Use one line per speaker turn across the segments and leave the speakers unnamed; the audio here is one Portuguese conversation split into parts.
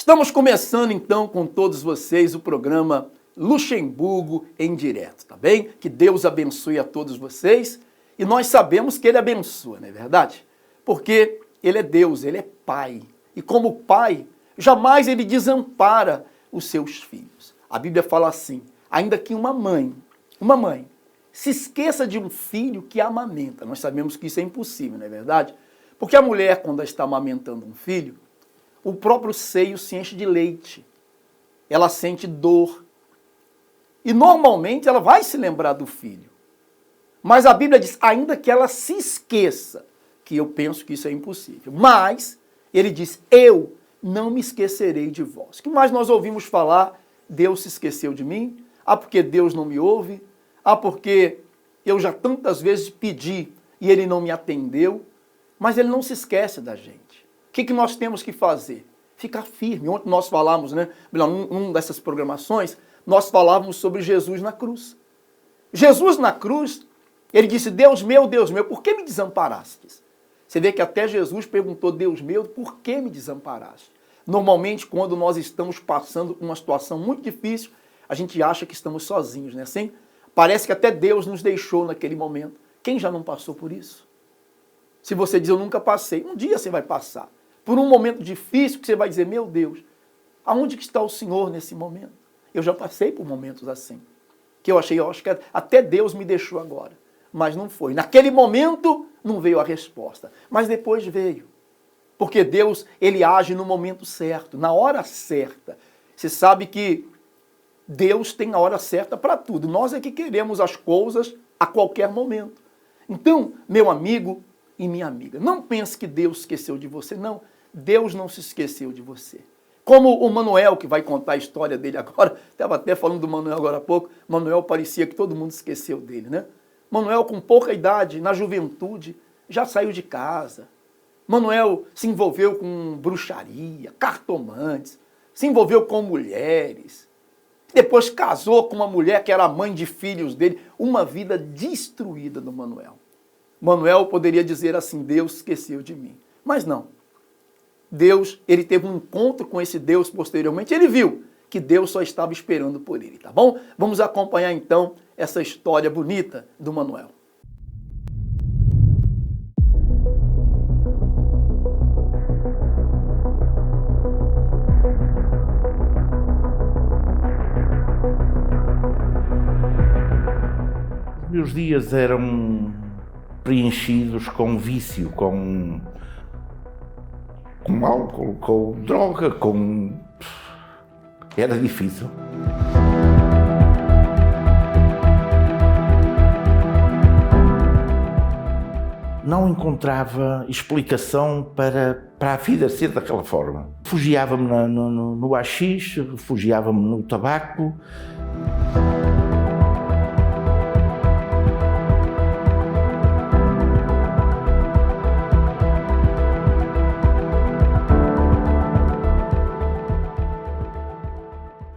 Estamos começando então com todos vocês o programa Luxemburgo em Direto, tá bem? Que Deus abençoe a todos vocês e nós sabemos que Ele abençoa, não é verdade? Porque Ele é Deus, Ele é Pai e como Pai, jamais Ele desampara os seus filhos. A Bíblia fala assim, ainda que uma mãe se esqueça de um filho que amamenta, nós sabemos que isso é impossível, não é verdade? Porque a mulher, quando está amamentando um filho, o próprio seio se enche de leite, ela sente dor. E normalmente ela vai se lembrar do filho. Mas a Bíblia diz, ainda que ela se esqueça, que eu penso que isso é impossível. Mas ele diz, eu não me esquecerei de vós. O que mais nós ouvimos falar? Deus se esqueceu de mim? Ah, porque Deus não me ouve? Ah, porque eu já tantas vezes pedi e ele não me atendeu? Mas ele não se esquece da gente. O que nós temos que fazer? Ficar firme. Ontem nós falamos, né? Numa dessas programações, nós falávamos sobre Jesus na cruz. Jesus na cruz, ele disse, Deus meu, por que me desamparastes? Você vê que até Jesus perguntou, Deus meu, por que me desamparaste? Normalmente, quando nós estamos passando uma situação muito difícil, a gente acha que estamos sozinhos, né? Assim, parece que até Deus nos deixou naquele momento. Quem já não passou por isso? Se você diz, eu nunca passei, um dia você vai passar. Por um momento difícil que você vai dizer, meu Deus, aonde que está o Senhor nesse momento? Eu já passei por momentos assim, que eu acho que até Deus me deixou agora, mas não foi. Naquele momento não veio a resposta, mas depois veio. Porque Deus, ele age no momento certo, na hora certa. Você sabe que Deus tem a hora certa para tudo. Nós é que queremos as coisas a qualquer momento. Então, meu amigo e minha amiga, não pense que Deus esqueceu de você, não. Deus não se esqueceu de você. Como o Manuel, que vai contar a história dele agora, estava até falando do Manuel agora há pouco, Manuel parecia que todo mundo esqueceu dele, né? Manuel, com pouca idade, na juventude, já saiu de casa. Manuel se envolveu com bruxaria, cartomantes, se envolveu com mulheres. Depois casou com uma mulher que era a mãe de filhos dele. Uma vida destruída do Manuel. Manuel poderia dizer assim, Deus esqueceu de mim. Mas não. Deus, ele teve um encontro com esse Deus posteriormente. Ele viu que Deus só estava esperando por ele, tá bom? Vamos acompanhar então essa história bonita do Manuel.
Os meus dias eram preenchidos com vício, com álcool, com droga, Era difícil. Não encontrava explicação para a vida ser daquela forma. Refugiava-me no haxixe, refugiava-me no tabaco.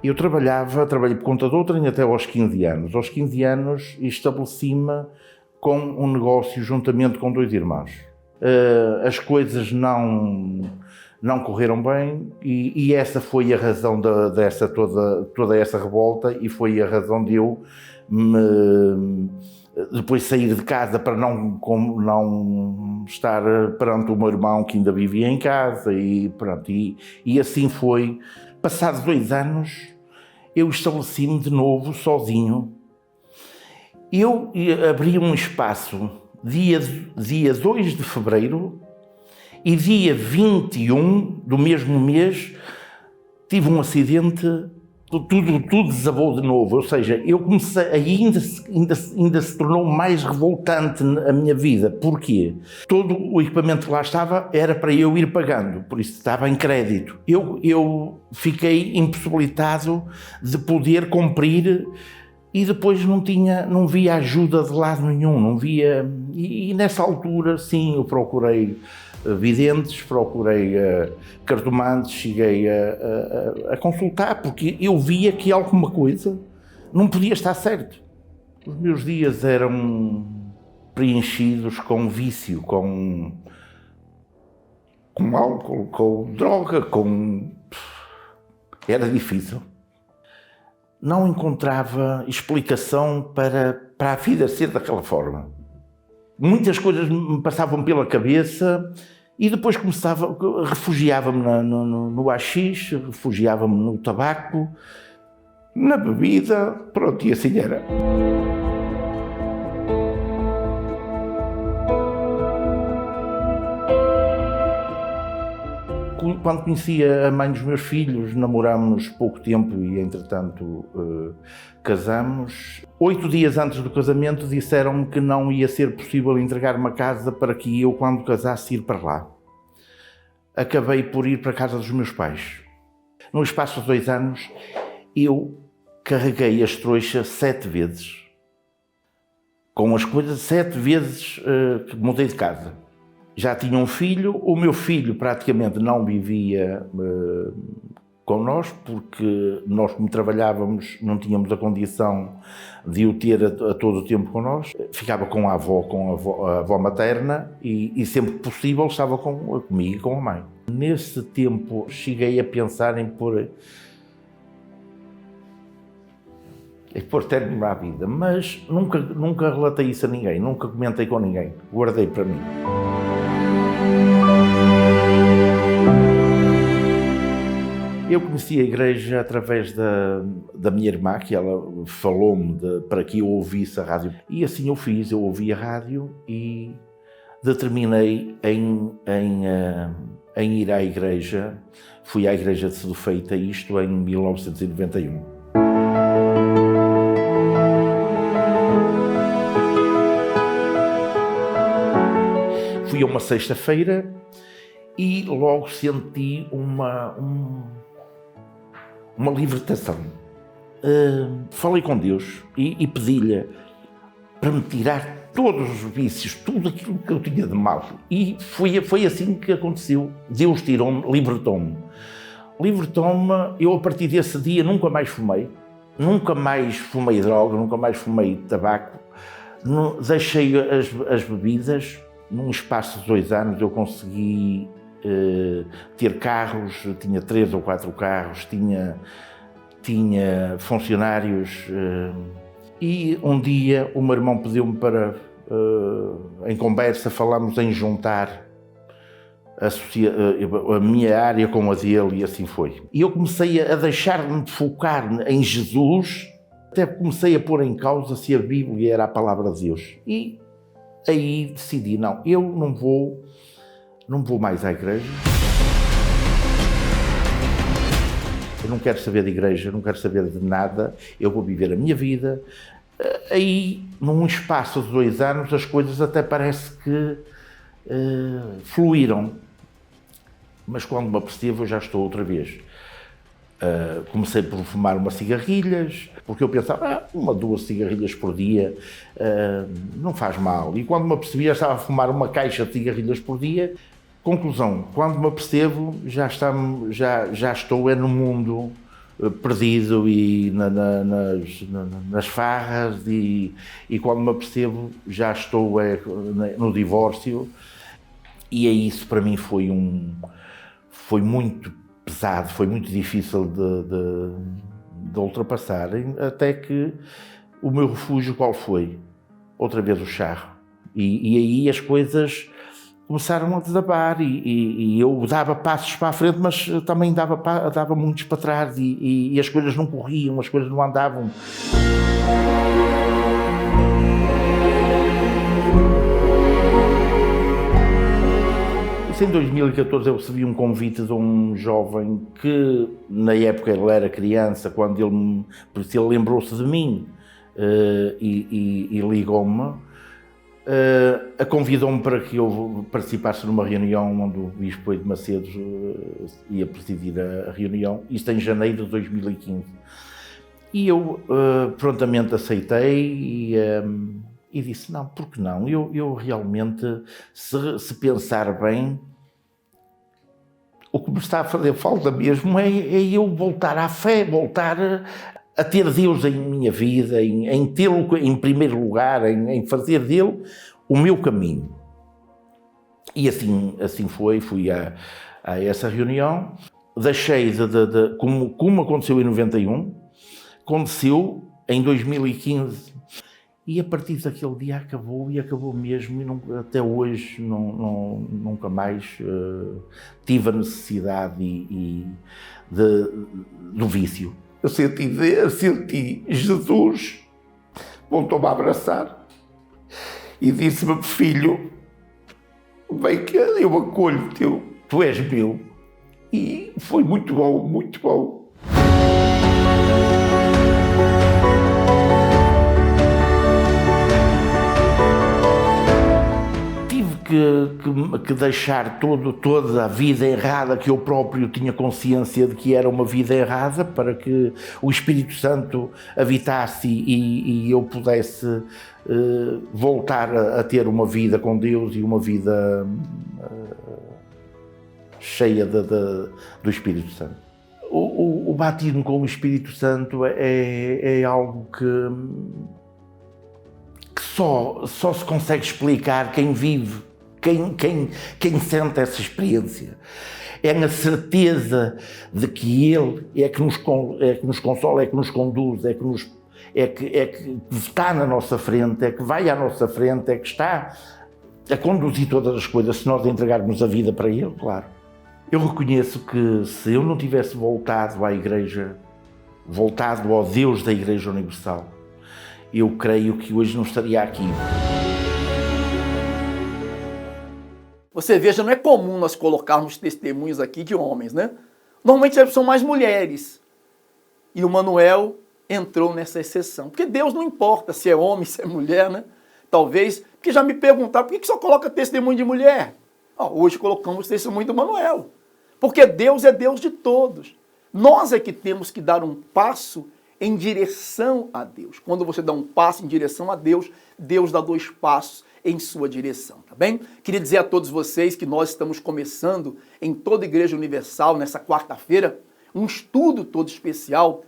Eu trabalhei por conta de outrem até aos 15 anos. Aos 15 anos estabeleci-me com um negócio juntamente com 2 irmãos. As coisas não correram bem e essa foi a razão toda essa revolta e foi a razão de eu depois sair de casa para não estar perante o meu irmão que ainda vivia em casa e pronto. E assim foi. Passados 2 anos, eu estabeleci-me de novo sozinho. Eu abri um espaço dia 2 de fevereiro e dia 21 do mesmo mês tive um acidente, tudo desabou de novo. Ou seja, eu comecei, ainda se tornou mais revoltante a minha vida. Porquê? Todo o equipamento que lá estava era para eu ir pagando, por isso estava em crédito. Eu fiquei impossibilitado de poder cumprir e depois não via ajuda de lado nenhum, não via. E nessa altura, sim, eu procurei videntes, procurei cartomantes, cheguei a consultar, porque eu via que alguma coisa não podia estar certo. Os meus dias eram preenchidos com vício, com álcool, com droga, Era difícil. Não encontrava explicação para a vida ser daquela forma. Muitas coisas me passavam pela cabeça e depois refugiava-me no haxixe, refugiava-me no tabaco, na bebida, pronto, e assim era. Quando conheci a mãe dos meus filhos, namorámos pouco tempo e, entretanto, casamos. 8 dias antes do casamento, disseram-me que não ia ser possível entregar uma casa para que eu, quando casasse, ir para lá. Acabei por ir para a casa dos meus pais. No espaço de 2 anos, eu carreguei as trouxas 7 vezes. Com as coisas, 7 vezes que mudei de casa. Já tinha um filho, o meu filho praticamente não vivia connosco, porque nós, como trabalhávamos, não tínhamos a condição de o ter a todo o tempo connosco. Ficava com a avó materna e sempre que possível estava comigo e com a mãe. Nesse tempo cheguei a pensar em pôr término à vida, mas nunca relatei isso a ninguém, nunca comentei com ninguém, guardei para mim. Eu conheci a igreja através da minha irmã, que ela falou-me para que eu ouvisse a rádio. E assim eu fiz, eu ouvi a rádio e determinei em ir à igreja. Fui à igreja de Sedufeita, isto em 1991. Fui a uma sexta-feira e logo senti uma libertação. Falei com Deus e pedi-lhe para me tirar todos os vícios, tudo aquilo que eu tinha de mal. E foi assim que aconteceu. Deus tirou-me, libertou-me. Eu a partir desse dia nunca mais fumei droga, nunca mais fumei tabaco, deixei as bebidas. Num espaço de 2 anos eu consegui ter carros, tinha 3 ou 4 carros, tinha funcionários e um dia o meu irmão pediu-me para, em conversa, falámos em juntar a minha área com a dele e assim foi. E eu comecei a deixar-me de focar em Jesus, até comecei a pôr em causa se a Bíblia era a palavra de Deus. E aí decidi, não, eu não vou mais à igreja. Eu não quero saber de igreja, não quero saber de nada, eu vou viver a minha vida. Aí, num espaço de 2 anos, as coisas até parece que fluíram. Mas quando me apercebo, eu já estou outra vez. Comecei por fumar umas cigarrilhas, porque eu pensava, 1 ou 2 cigarrilhas por dia não faz mal. E quando me apercebi, já estava a fumar uma caixa de cigarrilhas por dia. Conclusão, quando me apercebo, já estou no mundo perdido e nas farras e quando me apercebo, já estou no divórcio. E isso para mim foi muito pesado, foi muito difícil de ultrapassar, até que o meu refúgio qual foi? Outra vez o charro. E aí as coisas começaram a desabar e eu dava passos para a frente, mas também dava muitos para trás e as coisas não corriam, as coisas não andavam. Em 2014 eu recebi um convite de um jovem que, na época ele era criança, quando ele lembrou-se de mim e ligou-me, convidou-me para que eu participasse numa reunião onde o Bispo de Macedo ia presidir a reunião, isto em janeiro de 2015. E eu prontamente aceitei e disse, não, por que não? Eu realmente, se pensar bem, o que me está a fazer falta mesmo é eu voltar à fé, voltar a ter Deus em minha vida, em tê-lo em primeiro lugar, em fazer dele o meu caminho. E assim foi, fui a essa reunião deixei como aconteceu em 91, aconteceu em 2015 e a partir daquele dia acabou e acabou mesmo e até hoje nunca mais tive a necessidade do vício. Eu senti Jesus voltou-me a abraçar e disse-me: filho, bem que eu acolho-te, tu és meu. E foi muito bom, muito bom. Tive que deixar toda a vida errada que eu próprio tinha consciência de que era uma vida errada para que o Espírito Santo habitasse e eu pudesse voltar a ter uma vida com Deus e uma vida cheia do Espírito Santo. O batismo com o Espírito Santo é algo que só se consegue explicar quem vive, quem sente essa experiência. É na certeza de que Ele é que nos consola, é que nos conduz, é que está na nossa frente, é que vai à nossa frente, é que está a conduzir todas as coisas, se nós entregarmos a vida para Ele, claro. Eu reconheço que se eu não tivesse voltado à Igreja, voltado ao Deus da Igreja Universal, eu creio que hoje não estaria aqui.
Você veja, não é comum nós colocarmos testemunhos aqui de homens, né? Normalmente são mais mulheres. E o Manuel entrou nessa exceção. Porque Deus não importa se é homem, se é mulher, né? Talvez, porque já me perguntaram, por que só coloca testemunho de mulher? Hoje colocamos testemunho do Manuel. Porque Deus é Deus de todos. Nós é que temos que dar um passo em direção a Deus. Quando você dá um passo em direção a Deus, Deus dá 2 passos em sua direção, tá bem? Queria dizer a todos vocês que nós estamos começando em toda a Igreja Universal, nessa quarta-feira, um estudo todo especial.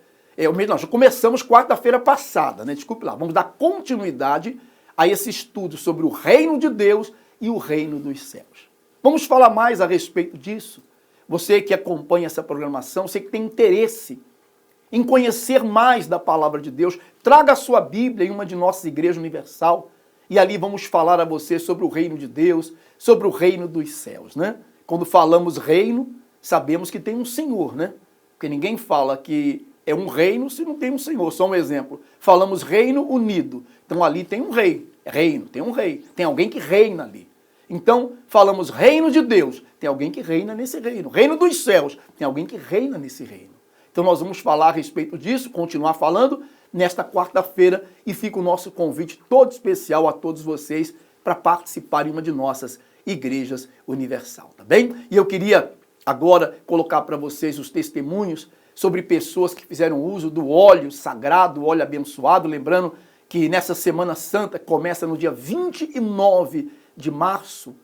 Nós já começamos quarta-feira passada, né? Desculpe lá. Vamos dar continuidade a esse estudo sobre o reino de Deus e o reino dos céus. Vamos falar mais a respeito disso. Você que acompanha essa programação, você que tem interesse em conhecer mais da palavra de Deus, traga a sua Bíblia em uma de nossas igrejas universal e ali vamos falar a você sobre o reino de Deus, sobre o reino dos céus, né? Quando falamos reino, sabemos que tem um Senhor, né? Porque ninguém fala que é um reino se não tem um Senhor. Só um exemplo. Falamos Reino Unido. Então ali tem um rei. É reino, tem um rei. Tem alguém que reina ali. Então, falamos reino de Deus, tem alguém que reina nesse reino. Reino dos céus, tem alguém que reina nesse reino. Então nós vamos falar a respeito disso, continuar falando nesta quarta-feira e fica o nosso convite todo especial a todos vocês para participar em uma de nossas igrejas universal, tá bem? E eu queria agora colocar para vocês os testemunhos sobre pessoas que fizeram uso do óleo sagrado, óleo abençoado, lembrando que nessa Semana Santa começa no dia 29 de março,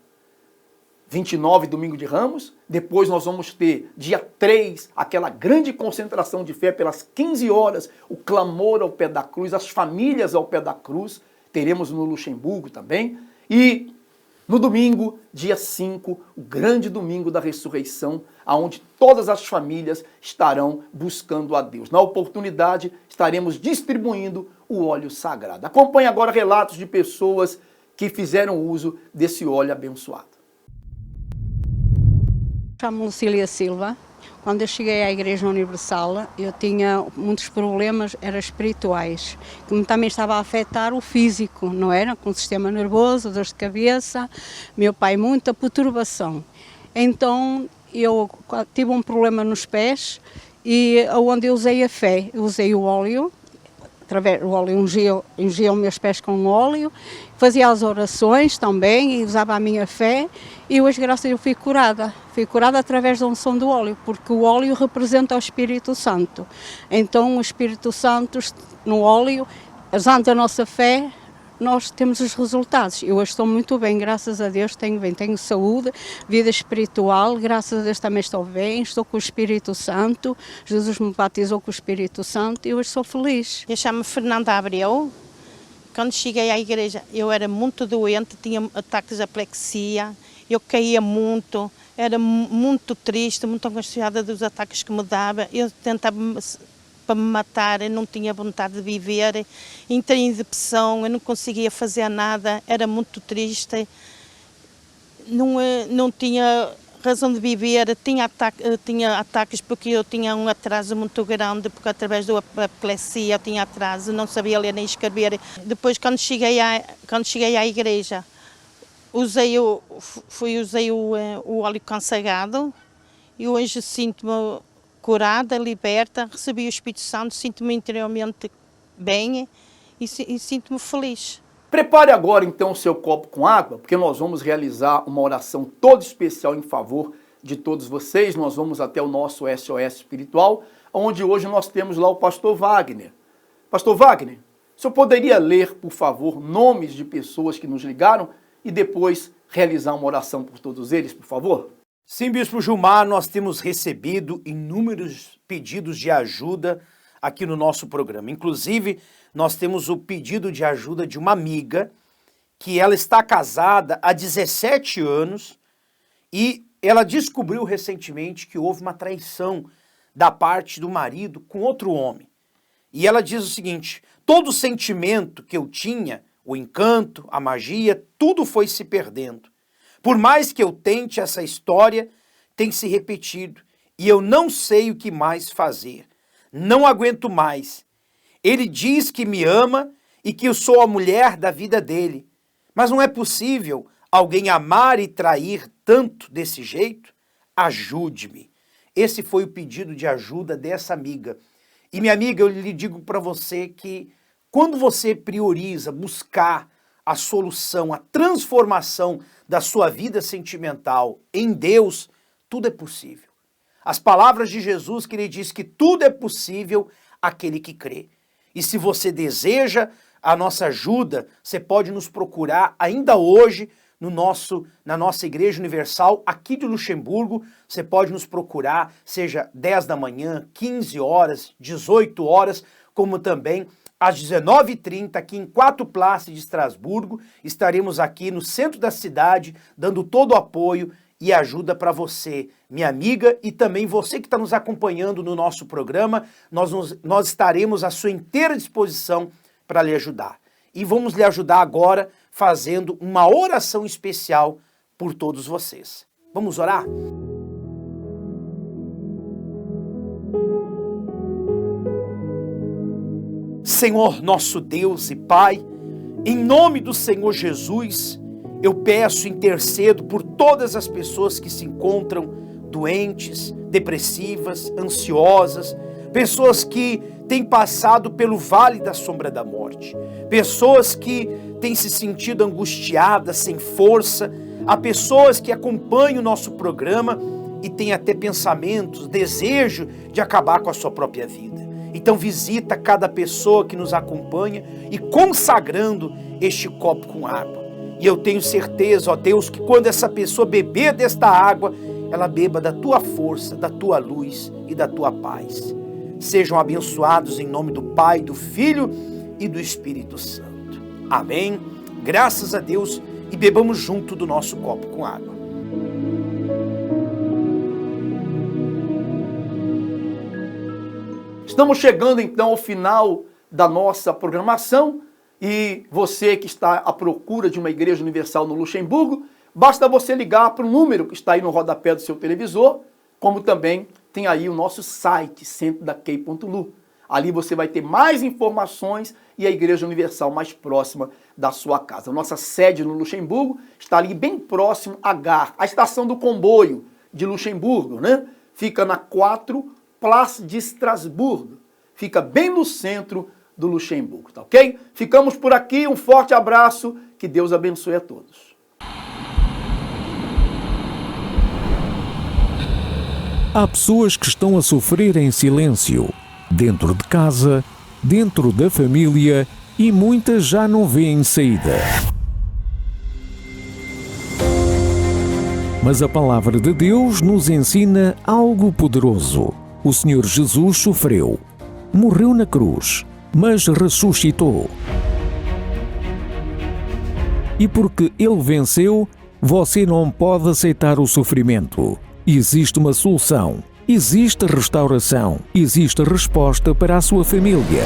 29, domingo de Ramos, depois nós vamos ter dia 3, aquela grande concentração de fé pelas 15 horas, o clamor ao pé da cruz, as famílias ao pé da cruz, teremos no Luxemburgo também, e no domingo, dia 5, o grande domingo da ressurreição, onde todas as famílias estarão buscando a Deus. Na oportunidade, estaremos distribuindo o óleo sagrado. Acompanhe agora relatos de pessoas que fizeram uso desse óleo abençoado.
Chamo-me Lucília Silva. Quando eu cheguei à Igreja Universal, eu tinha muitos problemas, eram espirituais, que também estava a afetar o físico, não era? Com o sistema nervoso, dor de cabeça, meu pai, muita perturbação. Então, eu tive um problema nos pés e onde eu usei a fé, eu usei o óleo, o óleo ungia os meus pés com óleo, fazia as orações também e usava a minha fé e hoje, graças a Deus, fui curada através da unção do óleo, porque o óleo representa o Espírito Santo. Então o Espírito Santo no óleo, usando a nossa fé, nós temos os resultados. Eu hoje estou muito bem, graças a Deus, tenho saúde, vida espiritual, graças a Deus também estou bem, estou com o Espírito Santo, Jesus me batizou com o Espírito Santo e hoje sou feliz.
Eu chamo-me Fernanda Abreu. Quando cheguei à igreja eu era muito doente, tinha ataques de aplexia, eu caía muito, era muito triste, muito angustiada dos ataques que me dava. Eu tentava para me matar, eu não tinha vontade de viver, entrei em depressão, eu não conseguia fazer nada, era muito triste, não tinha razão de viver, tinha ataques porque eu tinha um atraso muito grande, porque através da epilepsia eu tinha atraso, não sabia ler nem escrever. Depois, quando cheguei à igreja, usei o óleo consagrado e hoje sinto-me curada, liberta, recebi o Espírito Santo, sinto-me interiormente bem e sinto-me feliz.
Prepare agora então o seu copo com água, porque nós vamos realizar uma oração toda especial em favor de todos vocês. Nós vamos até o nosso SOS espiritual, onde hoje nós temos lá o pastor Wagner. Pastor Wagner, o senhor poderia ler, por favor, nomes de pessoas que nos ligaram e depois realizar uma oração por todos eles, por favor?
Sim, Bispo Gilmar, nós temos recebido inúmeros pedidos de ajuda aqui no nosso programa. Inclusive, nós temos o pedido de ajuda de uma amiga que ela está casada há 17 anos e ela descobriu recentemente que houve uma traição da parte do marido com outro homem. E ela diz o seguinte: todo o sentimento que eu tinha, o encanto, a magia, tudo foi se perdendo. Por mais que eu tente, essa história tem se repetido e eu não sei o que mais fazer. Não aguento mais. Ele diz que me ama e que eu sou a mulher da vida dele. Mas não é possível alguém amar e trair tanto desse jeito? Ajude-me. Esse foi o pedido de ajuda dessa amiga. E minha amiga, eu lhe digo para você que quando você prioriza buscar a solução, a transformação da sua vida sentimental em Deus, tudo é possível. As palavras de Jesus que ele diz que tudo é possível àquele que crê. E se você deseja a nossa ajuda, você pode nos procurar ainda hoje na nossa Igreja Universal aqui de Luxemburgo. Você pode nos procurar, seja 10 da manhã, 15 horas, 18 horas, como também às 19h30, aqui em 4 Place de Estrasburgo. Estaremos aqui no centro da cidade, dando todo o apoio e ajuda para você, minha amiga, e também você que está nos acompanhando no nosso programa. Nós estaremos à sua inteira disposição para lhe ajudar. E vamos lhe ajudar agora fazendo uma oração especial por todos vocês. Vamos orar? Senhor, nosso Deus e Pai, em nome do Senhor Jesus, eu peço e intercedo por todas as pessoas que se encontram doentes, depressivas, ansiosas, pessoas que têm passado pelo vale da sombra da morte, pessoas que têm se sentido angustiadas, sem força, há pessoas que acompanham o nosso programa e têm até pensamentos, desejo de acabar com a sua própria vida. Então visita cada pessoa que nos acompanha e consagrando este copo com água. E eu tenho certeza, ó Deus, que quando essa pessoa beber desta água, ela beba da tua força, da tua luz e da tua paz. Sejam abençoados em nome do Pai, do Filho e do Espírito Santo. Amém. Graças a Deus e bebamos junto do nosso copo com água.
Estamos chegando então ao final da nossa programação e você que está à procura de uma igreja universal no Luxemburgo, basta você ligar para o número que está aí no rodapé do seu televisor, como também tem aí o nosso site, centrodakey.lu. Ali você vai ter mais informações e a igreja universal mais próxima da sua casa. A nossa sede no Luxemburgo está ali bem próximo à Gare, a estação do comboio de Luxemburgo, né? Fica na 4 Place de Estrasburgo. Fica bem no centro do Luxemburgo, tá ok? Ficamos por aqui, um forte abraço, que Deus abençoe a todos.
Há pessoas que estão a sofrer em silêncio, dentro de casa, dentro da família e muitas já não veem saída. Mas a palavra de Deus nos ensina algo poderoso. O Senhor Jesus sofreu, morreu na cruz, mas ressuscitou. E porque Ele venceu, Você não pode aceitar o sofrimento. Existe uma solução. Existe restauração. Existe resposta para a sua família.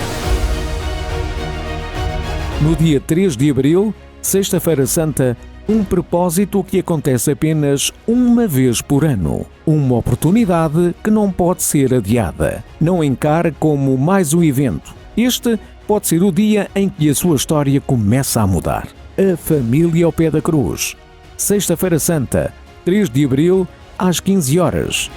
No dia 3 de abril, Sexta-feira Santa, um propósito que acontece apenas uma vez por ano. Uma oportunidade que não pode ser adiada. Não encare como mais um evento. Este pode ser o dia em que a sua história começa a mudar. A família ao pé da cruz. Sexta-feira Santa, 3 de abril, às 15 horas.